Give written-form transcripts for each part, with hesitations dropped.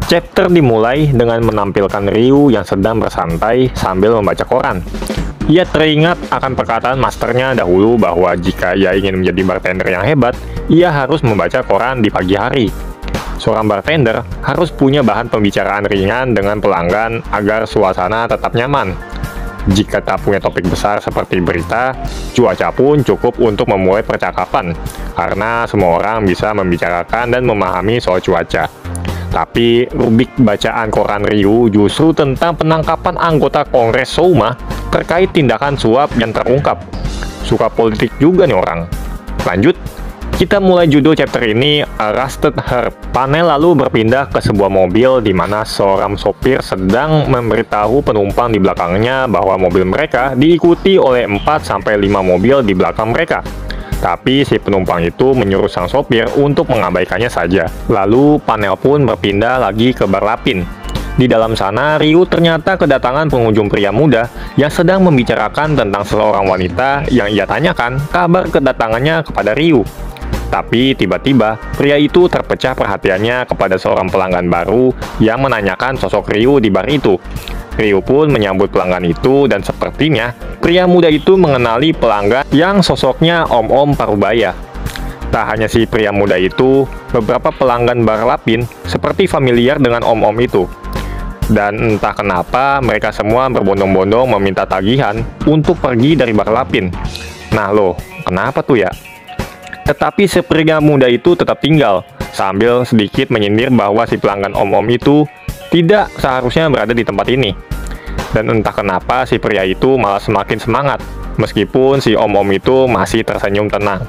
Chapter dimulai dengan menampilkan Ryu yang sedang bersantai sambil membaca koran. Ia teringat akan perkataan masternya dahulu bahwa jika ia ingin menjadi bartender yang hebat, ia harus membaca koran di pagi hari. Seorang bartender harus punya bahan pembicaraan ringan dengan pelanggan agar suasana tetap nyaman. Jika tak punya topik besar seperti berita, cuaca pun cukup untuk memulai percakapan, karena semua orang bisa membicarakan dan memahami soal cuaca. Tapi rubrik bacaan koran Ryu justru tentang penangkapan anggota Kongres Souma terkait tindakan suap yang terungkap. Suka politik juga nih orang. Lanjut, kita mulai judul chapter ini Arrested Her. Panel lalu berpindah ke sebuah mobil di mana seorang sopir sedang memberitahu penumpang di belakangnya bahwa mobil mereka diikuti oleh 4-5 mobil di belakang mereka. Tapi si penumpang itu menyuruh sang sopir untuk mengabaikannya saja. Lalu panel pun berpindah lagi ke bar lapin. Di dalam sana, Ryu ternyata kedatangan pengunjung pria muda yang sedang membicarakan tentang seorang wanita yang ia tanyakan kabar kedatangannya kepada Ryu. Tapi tiba-tiba, pria itu terpecah perhatiannya kepada seorang pelanggan baru yang menanyakan sosok Ryu di bar itu. Ryu pun menyambut pelanggan itu dan sepertinya pria muda itu mengenali pelanggan yang sosoknya Om-Om Parubaya. Tak hanya si pria muda itu, beberapa pelanggan bar lapin seperti familiar dengan Om-Om itu. Dan entah kenapa mereka semua berbondong-bondong meminta tagihan untuk pergi dari bar lapin. Nah loh, kenapa tuh ya? Tetapi si pria muda itu tetap tinggal, sambil sedikit menyindir bahwa si pelanggan Om-Om itu tidak seharusnya berada di tempat ini. Dan entah kenapa si pria itu malah semakin semangat, meskipun si Om-Om itu masih tersenyum tenang.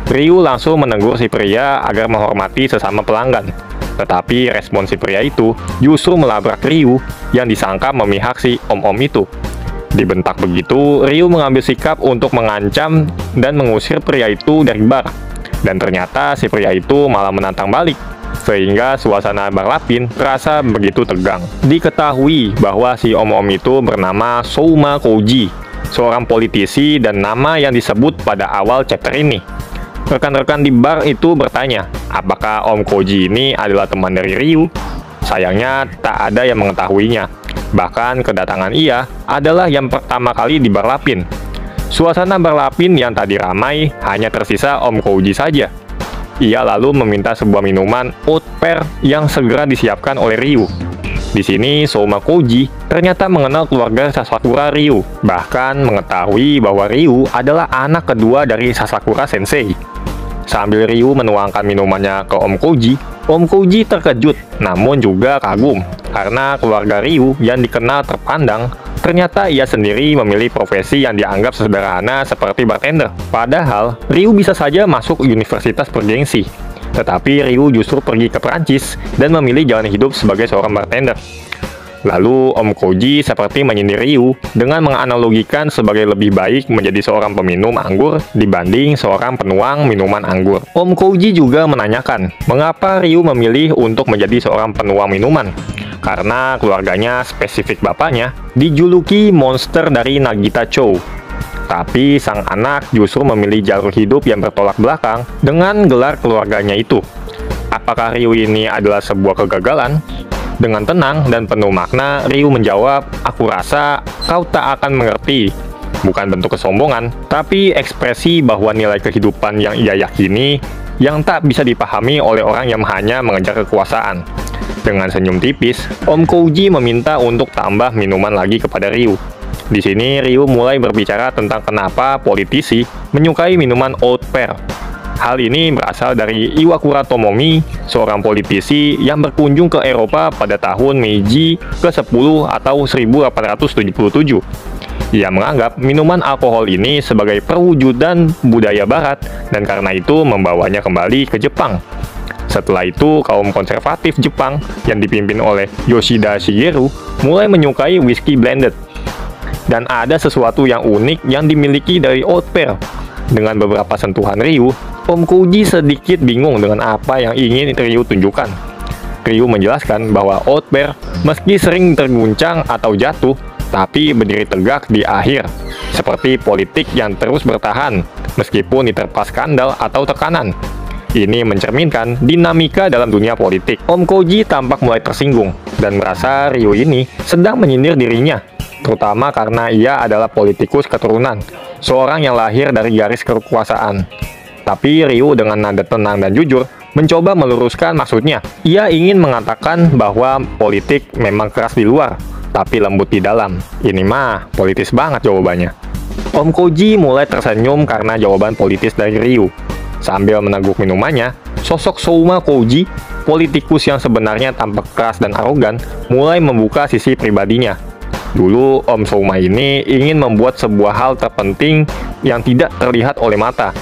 Ryu langsung menegur si pria agar menghormati sesama pelanggan. Tetapi respon si pria itu justru melabrak Ryu yang disangka memihak si Om-Om itu. Dibentak begitu, Ryu mengambil sikap untuk mengancam dan mengusir pria itu dari bar. Dan ternyata si pria itu malah menantang balik, sehingga suasana bar lapin terasa begitu tegang. Diketahui bahwa si Om-Om itu bernama Souma Koji, seorang politisi dan nama yang disebut pada awal chapter ini. Rekan-rekan di bar itu bertanya, apakah Om Koji ini adalah teman dari Ryu? Sayangnya tak ada yang mengetahuinya. Bahkan kedatangan ia adalah yang pertama kali di bar lapin. Suasana bar lapin yang tadi ramai hanya tersisa Om Koji saja. Ia lalu meminta sebuah minuman oat pear yang segera disiapkan oleh Ryu. Di sini Souma Koji ternyata mengenal keluarga Sasakura Ryu, bahkan mengetahui bahwa Ryu adalah anak kedua dari Sasakura Sensei. Sambil Ryu menuangkan minumannya ke Om Koji terkejut, namun juga kagum, karena keluarga Ryu yang dikenal terpandang, ternyata ia sendiri memilih profesi yang dianggap sederhana seperti bartender. Padahal, Ryu bisa saja masuk universitas bergengsi, tetapi Ryu justru pergi ke Perancis dan memilih jalan hidup sebagai seorang bartender. Lalu Om Koji seperti menyindir Ryu dengan menganalogikan sebagai lebih baik menjadi seorang peminum anggur dibanding seorang penuang minuman anggur. Om Koji juga menanyakan mengapa Ryu memilih untuk menjadi seorang penuang minuman. Karena keluarganya, spesifik bapaknya, dijuluki monster dari Nagita Chou. Tapi sang anak justru memilih jalur hidup yang bertolak belakang dengan gelar keluarganya itu. Apakah Ryu ini adalah sebuah kegagalan? Dengan tenang dan penuh makna, Ryu menjawab, "Aku rasa kau tak akan mengerti." Bukan bentuk kesombongan, tapi ekspresi bahwa nilai kehidupan yang ia yakini yang tak bisa dipahami oleh orang yang hanya mengejar kekuasaan. Dengan senyum tipis, Om Koji meminta untuk tambah minuman lagi kepada Ryu. Di sini Ryu mulai berbicara tentang kenapa politisi menyukai minuman oat pear. Hal ini berasal dari Iwakura Tomomi, seorang politisi yang berkunjung ke Eropa pada tahun Meiji ke-10 atau 1877. Ia menganggap minuman alkohol ini sebagai perwujudan budaya barat dan karena itu membawanya kembali ke Jepang. Setelah itu, kaum konservatif Jepang yang dipimpin oleh Yoshida Shigeru mulai menyukai whisky blended. Dan ada sesuatu yang unik yang dimiliki dari oat pear. Dengan beberapa sentuhan Ryu, Om Koji sedikit bingung dengan apa yang ingin Ryu tunjukkan. Ryu menjelaskan bahwa oat pear meski sering terguncang atau jatuh, tapi berdiri tegak di akhir, seperti politik yang terus bertahan meskipun diterpa skandal atau tekanan. Ini mencerminkan dinamika dalam dunia politik. Om Koji tampak mulai tersinggung dan merasa Ryu ini sedang menyindir dirinya, terutama karena ia adalah politikus keturunan, seorang yang lahir dari garis kekuasaan. Tapi Ryu dengan nada tenang dan jujur mencoba meluruskan maksudnya. Ia ingin mengatakan bahwa politik memang keras di luar, tapi lembut di dalam. Ini mah politis banget jawabannya. Om Koji mulai tersenyum karena jawaban politis dari Ryu. Sambil meneguk minumannya, sosok Souma Koji, politikus yang sebenarnya tampak keras dan arogan, mulai membuka sisi pribadinya. Dulu Om Souma ini ingin membuat sebuah hal terpenting yang tidak terlihat oleh mata.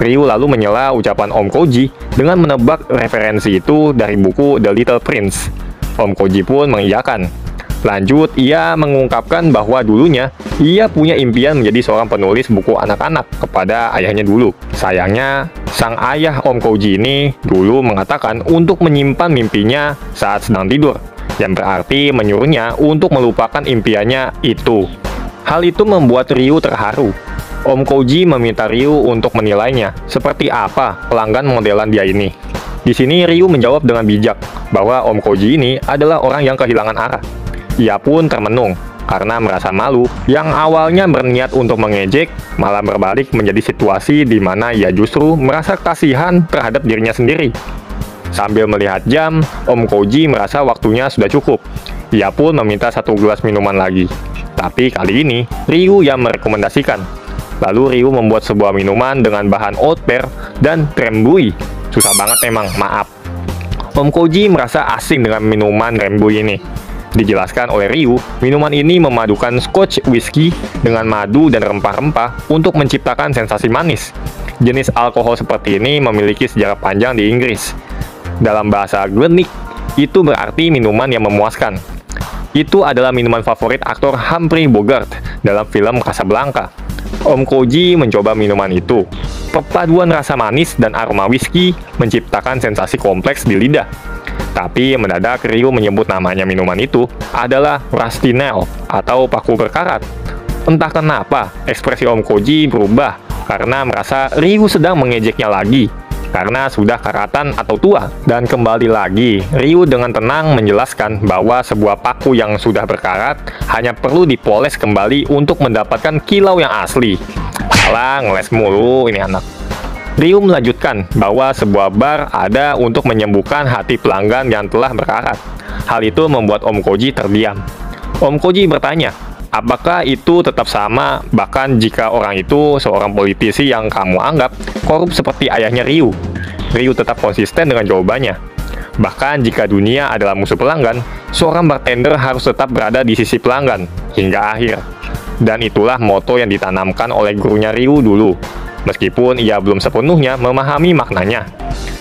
Ryu lalu menyela ucapan Om Koji dengan menebak referensi itu dari buku The Little Prince. Om Koji pun mengiyakan. Lanjut, ia mengungkapkan bahwa dulunya ia punya impian menjadi seorang penulis buku anak-anak kepada ayahnya dulu. Sayangnya, sang ayah Om Koji ini dulu mengatakan untuk menyimpan mimpinya saat sedang tidur, yang berarti menyuruhnya untuk melupakan impiannya itu. Hal itu membuat Ryu terharu. Om Koji meminta Ryu untuk menilainya, seperti apa pelanggan modelan dia ini. Di sini Ryu menjawab dengan bijak bahwa Om Koji ini adalah orang yang kehilangan arah. Ia pun termenung karena merasa malu yang awalnya berniat untuk mengejek malah berbalik menjadi situasi di mana ia justru merasa kasihan terhadap dirinya sendiri. Sambil melihat jam, Om Koji merasa waktunya sudah cukup. Ia pun meminta 1 gelas minuman lagi. Tapi kali ini Ryu yang merekomendasikan. Lalu Ryu membuat sebuah minuman dengan bahan oat pear dan krembui. Susah banget emang, maaf. Om Koji merasa asing dengan minuman krembui ini. Dijelaskan oleh Ryu, minuman ini memadukan Scotch whisky dengan madu dan rempah-rempah untuk menciptakan sensasi manis. Jenis alkohol seperti ini memiliki sejarah panjang di Inggris. Dalam bahasa Gaelic, itu berarti minuman yang memuaskan. Itu adalah minuman favorit aktor Humphrey Bogart dalam film Casablanca. Om Koji mencoba minuman itu. Perpaduan rasa manis dan aroma whisky menciptakan sensasi kompleks di lidah. Tapi mendadak Ryu menyebut namanya minuman itu adalah Rusty Nail atau paku berkarat. Entah kenapa ekspresi Om Koji berubah karena merasa Ryu sedang mengejeknya lagi karena sudah karatan atau tua. Dan kembali lagi Ryu dengan tenang menjelaskan bahwa sebuah paku yang sudah berkarat hanya perlu dipoles kembali untuk mendapatkan kilau yang asli. Alah, ngeles mulu ini anak. Ryu melanjutkan bahwa sebuah bar ada untuk menyembuhkan hati pelanggan yang telah berkarat. Hal itu membuat Om Koji terdiam. Om Koji bertanya, apakah itu tetap sama bahkan jika orang itu seorang politisi yang kamu anggap korup seperti ayahnya Ryu? Ryu tetap konsisten dengan jawabannya. Bahkan jika dunia adalah musuh pelanggan, seorang bartender harus tetap berada di sisi pelanggan hingga akhir. Dan itulah moto yang ditanamkan oleh gurunya Ryu dulu. Meskipun ia belum sepenuhnya memahami maknanya.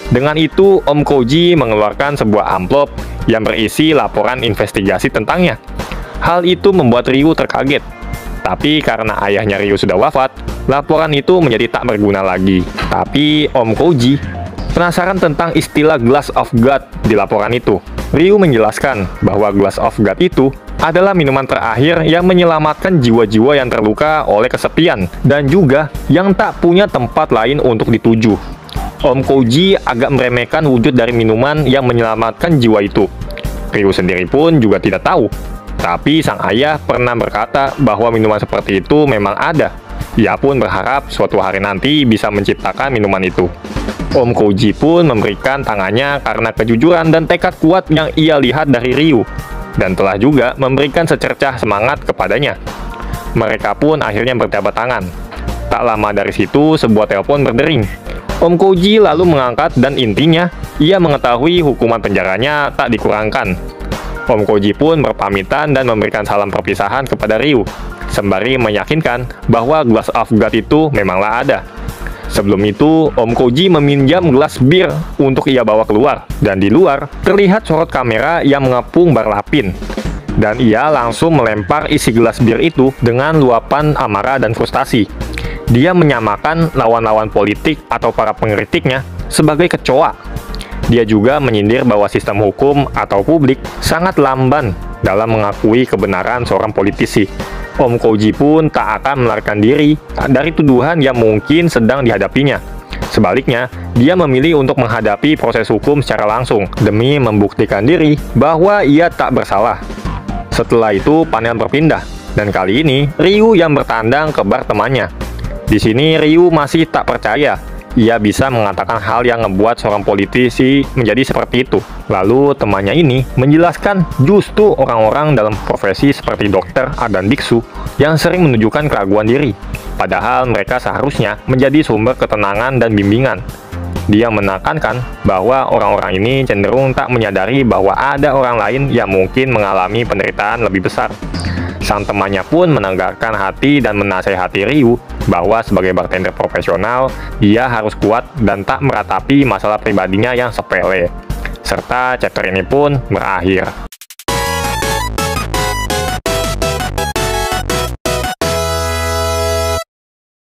Dengan itu, Om Koji mengeluarkan sebuah amplop yang berisi laporan investigasi tentangnya. Hal itu membuat Ryu terkaget. Tapi karena ayahnya Ryu sudah wafat, laporan itu menjadi tak berguna lagi. Tapi Om Koji penasaran tentang istilah Glass of God di laporan itu. Ryu menjelaskan bahwa Glass of God itu adalah minuman terakhir yang menyelamatkan jiwa-jiwa yang terluka oleh kesepian dan juga yang tak punya tempat lain untuk dituju. Om Koji agak meremehkan wujud dari minuman yang menyelamatkan jiwa itu. Ryu sendiri pun juga tidak tahu. Tapi sang ayah pernah berkata bahwa minuman seperti itu memang ada. Ia pun berharap suatu hari nanti bisa menciptakan minuman itu. Om Koji pun memberikan tangannya karena kejujuran dan tekad kuat yang ia lihat dari Ryu. Dan telah juga memberikan secercah semangat kepadanya. Mereka pun akhirnya berjabat tangan. Tak lama dari situ, sebuah telepon berdering. Om Koji lalu mengangkat dan intinya, ia mengetahui hukuman penjaranya tak dikurangkan. Om Koji pun berpamitan dan memberikan salam perpisahan kepada Ryu, sembari meyakinkan bahwa Glass of God itu memanglah ada. Sebelum itu, Om Koji meminjam gelas bir untuk ia bawa keluar. Dan di luar, terlihat sorot kamera yang mengepung berlapin. Dan ia langsung melempar isi gelas bir itu dengan luapan amarah dan frustasi. Dia menyamakan lawan-lawan politik atau para pengkritiknya sebagai kecoa. Dia juga menyindir bahwa sistem hukum atau publik sangat lamban dalam mengakui kebenaran seorang politisi. Om Koji pun tak akan melarikan diri dari tuduhan yang mungkin sedang dihadapinya. Sebaliknya, dia memilih untuk menghadapi proses hukum secara langsung demi membuktikan diri bahwa ia tak bersalah. Setelah itu, panel berpindah, dan kali ini Ryu yang bertandang ke bar temannya. Di sini Ryu masih tak percaya ia bisa mengatakan hal yang ngebuat seorang politisi menjadi seperti itu. Lalu temannya ini menjelaskan justru orang-orang dalam profesi seperti dokter dan biksu yang sering menunjukkan keraguan diri, padahal mereka seharusnya menjadi sumber ketenangan dan bimbingan. Dia menekankan bahwa orang-orang ini cenderung tak menyadari bahwa ada orang lain yang mungkin mengalami penderitaan lebih besar. Sang temannya pun menegarkan hati dan menasehati Ryu bahwa sebagai bartender profesional, dia harus kuat dan tak meratapi masalah pribadinya yang sepele. Serta chapter ini pun berakhir.